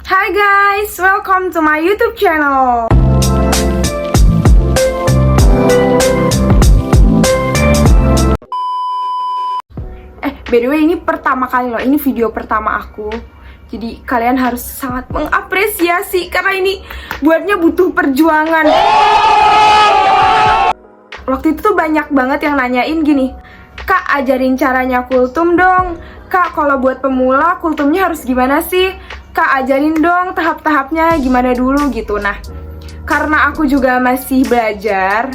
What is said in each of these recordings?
Hi guys, welcome to my YouTube channel. By the way, ini pertama kali loh, ini video pertama aku. Jadi kalian harus sangat mengapresiasi karena ini buatnya butuh perjuangan. Waktu itu tuh banyak banget yang nanyain gini, "Kak, ajarin caranya kultum dong. Kak, kalau buat pemula kultumnya harus gimana sih? Kak, ajarin dong tahap-tahapnya gimana dulu," gitu. Nah, karena aku juga masih belajar,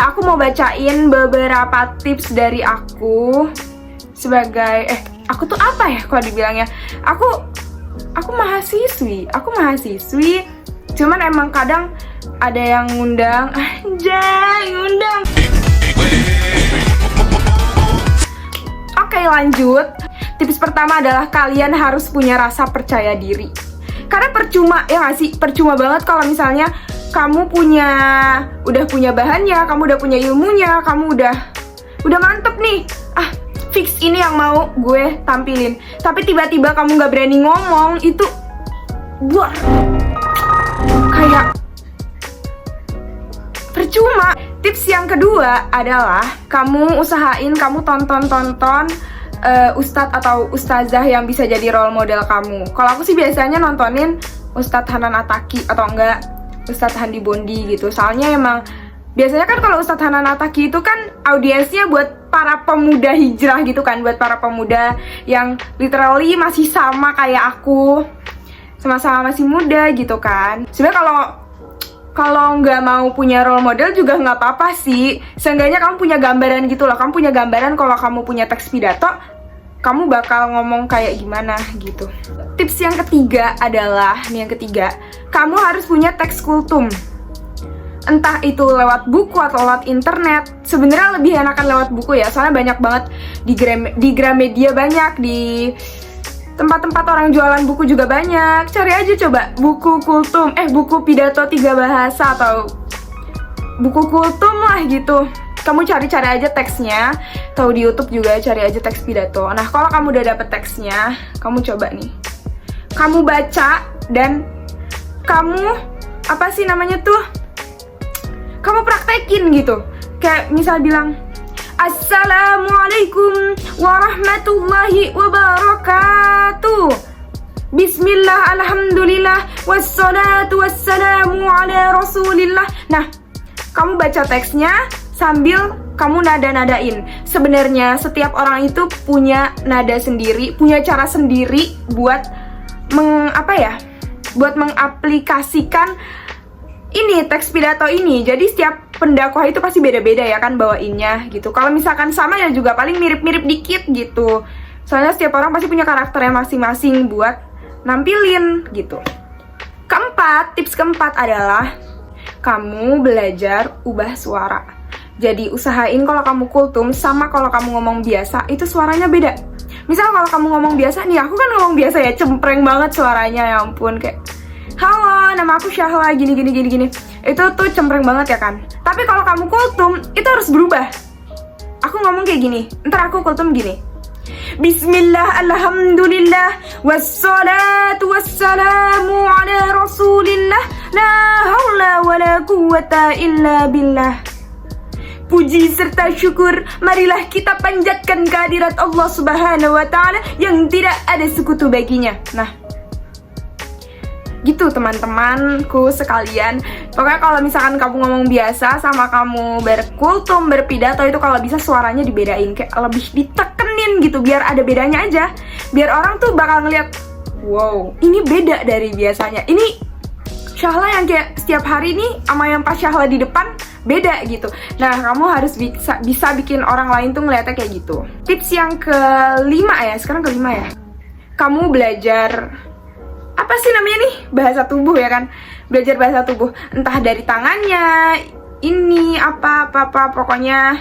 aku mau bacain beberapa tips dari aku sebagai aku tuh apa ya kalau dibilangnya? Aku mahasiswi. Cuman emang kadang ada yang ngundang, ngundang. Oke, lanjut. Tips pertama adalah kalian harus punya rasa percaya diri. Karena percuma, ya nggak sih? Percuma banget kalau misalnya kamu udah punya bahannya, kamu udah punya ilmunya, kamu udah mantep nih. Fix ini yang mau gue tampilin. Tapi tiba-tiba kamu nggak berani ngomong, itu kayak percuma. Tips yang kedua adalah kamu usahain kamu tonton ustadz atau ustazah yang bisa jadi role model kamu. Kalau aku sih biasanya nontonin Ustadz Hanan Attaqi atau enggak Ustadz Handi Bondi gitu. Soalnya emang biasanya kan kalau Ustadz Hanan Attaqi itu kan audiensnya buat para pemuda hijrah gitu kan, buat para pemuda yang literally masih sama kayak aku, sama-sama masih muda gitu kan. Sebenarnya kalau nggak mau punya role model juga nggak apa-apa sih. Seenggaknya kamu punya gambaran gitu loh. Kamu punya gambaran kalau kamu punya teks pidato, kamu bakal ngomong kayak gimana gitu. Tips yang ketiga adalah, kamu harus punya teks kultum. Entah itu lewat buku atau lewat internet. Sebenarnya lebih enakan lewat buku ya, soalnya banyak banget di Gramedia, banyak di tempat-tempat orang jualan buku juga banyak. Cari aja coba buku kultum, buku pidato 3 bahasa atau buku kultum lah gitu. Kamu cari-cari aja teksnya, atau di YouTube juga cari aja teks pidato. Nah, kalau kamu udah dapet teksnya, kamu coba nih. Kamu baca dan kamu kamu praktekin gitu. Kayak misal bilang, "Assalamualaikum warahmatullahi wabarakatuh. Bismillah, alhamdulillah, wassalatu wassalamu ala rasulillah." Nah, kamu baca teksnya sambil kamu nada-nadain. Sebenarnya setiap orang itu punya nada sendiri, punya cara sendiri buat mengaplikasikan ini teks pidato ini. Jadi setiap pendakwah itu pasti beda-beda ya kan bawainnya gitu. Kalau misalkan sama ya juga paling mirip-mirip dikit gitu. Soalnya setiap orang pasti punya karakternya masing-masing buat nampilin gitu. Tips keempat adalah kamu belajar ubah suara. Jadi usahain kalau kamu kultum sama kalau kamu ngomong biasa itu suaranya beda. Misal kalau kamu ngomong biasa nih, aku kan ngomong biasa ya, cempreng banget suaranya, ya ampun, kayak, "Halo, nama aku Syahla, gini. Itu tuh cempreng banget ya kan. Tapi kalau kamu kultum, itu harus berubah. Aku ngomong kayak gini, ntar aku kultum gini. Bismillah, alhamdulillah, wassalatu wassalamu ala rasulillah, la hawla wa la quwwata illa billah. Puji serta syukur, marilah kita panjatkan kehadirat Allah Subhanahu wa Ta'ala yang tidak ada sekutu baginya." Nah, gitu teman-temanku sekalian. Pokoknya kalau misalkan kamu ngomong biasa sama kamu berkultum, berpidato, itu kalau bisa suaranya dibedain, kayak lebih ditekenin gitu, biar ada bedanya aja. Biar orang tuh bakal ngeliat, wow, ini beda dari biasanya. Ini Syahla yang kayak setiap hari nih sama yang pas Syahla di depan beda gitu. Nah, kamu harus bisa bikin orang lain tuh ngeliatnya kayak gitu. Tips yang kelima ya, sekarang kelima ya. Kamu belajar bahasa tubuh ya kan. Belajar bahasa tubuh, entah dari tangannya, ini apa pokoknya.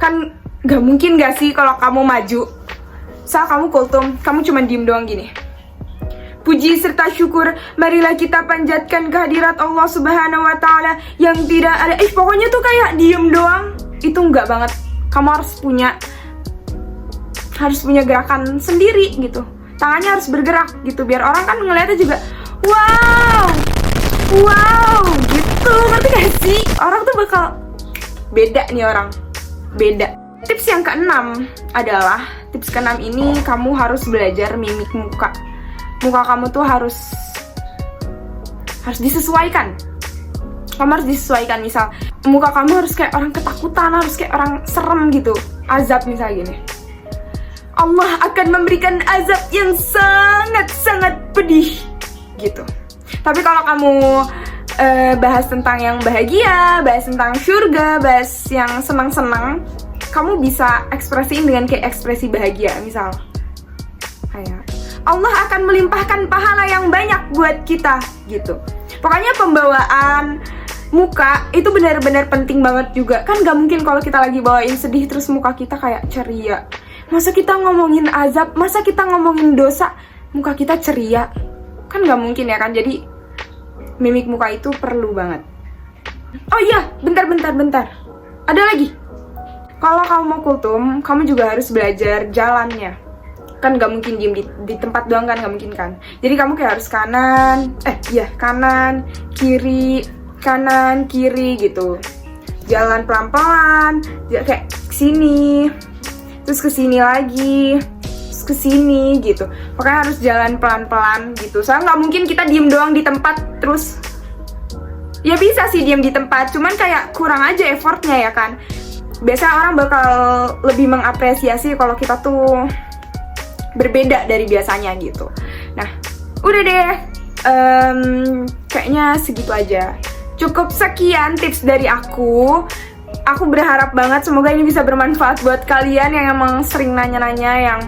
Kan gak mungkin gak sih kalau kamu maju, saat kamu kultum, kamu cuma diem doang gini. Puji serta syukur, marilah kita panjatkan kehadirat Allah Subhanahu wa Ta'ala yang tidak ada. Pokoknya tuh kayak diem doang. Itu enggak banget. Kamu harus punya gerakan sendiri gitu. tangannya harus bergerak gitu, biar orang kan ngeliatnya juga wow gitu, ngerti gak sih? Orang tuh bakal beda nih, orang beda. Tips yang keenam adalah, tips keenam ini kamu harus belajar mimik muka. Muka kamu tuh harus disesuaikan. Kamu harus disesuaikan, misal muka kamu harus kayak orang ketakutan, harus kayak orang serem gitu, azab misalnya gini. Allah akan memberikan azab yang sangat-sangat pedih gitu. Tapi kalau kamu bahas tentang yang bahagia, bahas tentang surga, bahas yang senang-senang, kamu bisa ekspresiin dengan kayak ekspresi bahagia, misal kayak Allah akan melimpahkan pahala yang banyak buat kita gitu. Pokoknya pembawaan muka itu benar-benar penting banget juga. Kan gak mungkin kalau kita lagi bawain sedih terus muka kita kayak ceria. Masa kita ngomongin azab, masa kita ngomongin dosa, muka kita ceria? Kan gak mungkin ya kan. Jadi mimik muka itu perlu banget. Oh iya, bentar. Ada lagi. Kalau kamu mau kultum, kamu juga harus belajar jalannya. Kan gak mungkin diem di tempat doang kan, gak mungkin kan. Jadi kamu kayak harus kanan, kanan, kiri gitu. Jalan pelan-pelan, kayak kesini, terus kesini lagi, terus kesini gitu. Pokoknya harus jalan pelan-pelan gitu. Soalnya nggak mungkin kita diem doang di tempat terus. Ya bisa sih diem di tempat, cuman kayak kurang aja effortnya ya kan. Biasanya orang bakal lebih mengapresiasi kalau kita tuh berbeda dari biasanya gitu. Nah, udah deh. Kayaknya segitu aja. Cukup sekian tips dari aku. Aku berharap banget semoga ini bisa bermanfaat buat kalian yang emang sering nanya-nanya, yang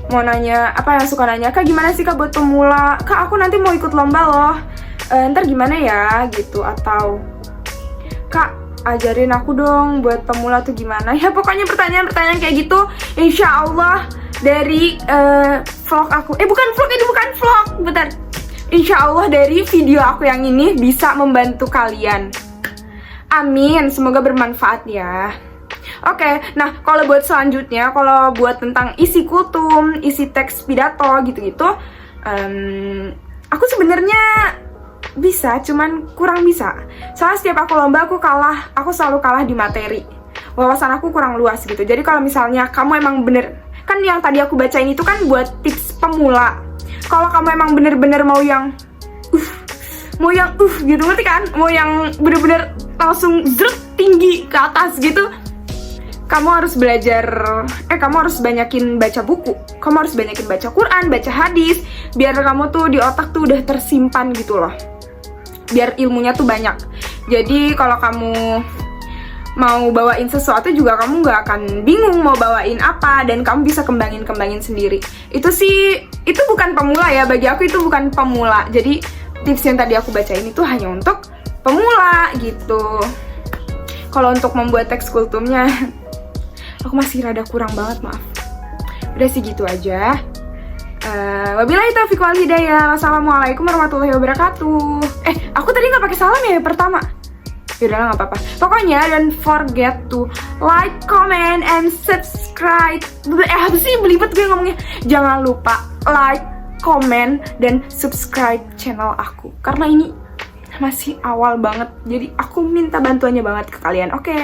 mau nanya, yang suka nanya, Kak gimana sih Kak buat pemula? Kak aku nanti mau ikut lomba loh, ntar gimana ya gitu. Atau Kak ajarin aku dong buat pemula tuh gimana. Ya pokoknya pertanyaan-pertanyaan kayak gitu, insya Allah dari vlog aku, bukan vlog, bentar. Insya Allah dari video aku yang ini bisa membantu kalian. Amin, semoga bermanfaat ya. Oke, nah kalau buat selanjutnya, kalau buat tentang isi kultum, isi teks pidato gitu-gitu, aku sebenarnya bisa, cuman kurang bisa. Soalnya setiap aku lomba aku selalu kalah di materi. Wawasan aku kurang luas gitu. Jadi kalau misalnya kamu emang bener, kan yang tadi aku bacain itu kan buat tips pemula. Kalau kamu emang bener-bener mau yang gitu, ngerti kan? Mau yang bener-bener langsung tinggi ke atas gitu, kamu harus belajar, kamu harus banyakin baca buku, kamu harus banyakin baca Quran, baca hadis, biar kamu tuh di otak tuh udah tersimpan gitu loh, biar ilmunya tuh banyak. Jadi kalau kamu mau bawain sesuatu juga kamu nggak akan bingung mau bawain apa, dan kamu bisa kembangin sendiri. Itu bukan pemula ya, bagi aku itu bukan pemula. Jadi tips yang tadi aku bacain itu hanya untuk pemula gitu. Kalau untuk membuat teks kultumnya aku masih rada kurang banget, maaf. Udah sih gitu aja. Wabillahi taufiq wal hidayah. Wassalamualaikum warahmatullahi wabarakatuh. Aku tadi nggak pakai salam ya pertama. Yaudah, nggak apa-apa. Pokoknya don't forget to like, comment, and subscribe. Apa sih belibet gue ngomongnya. Jangan lupa like, comment, dan subscribe channel aku. Karena ini masih awal banget. Jadi aku minta bantuannya banget ke kalian. Oke.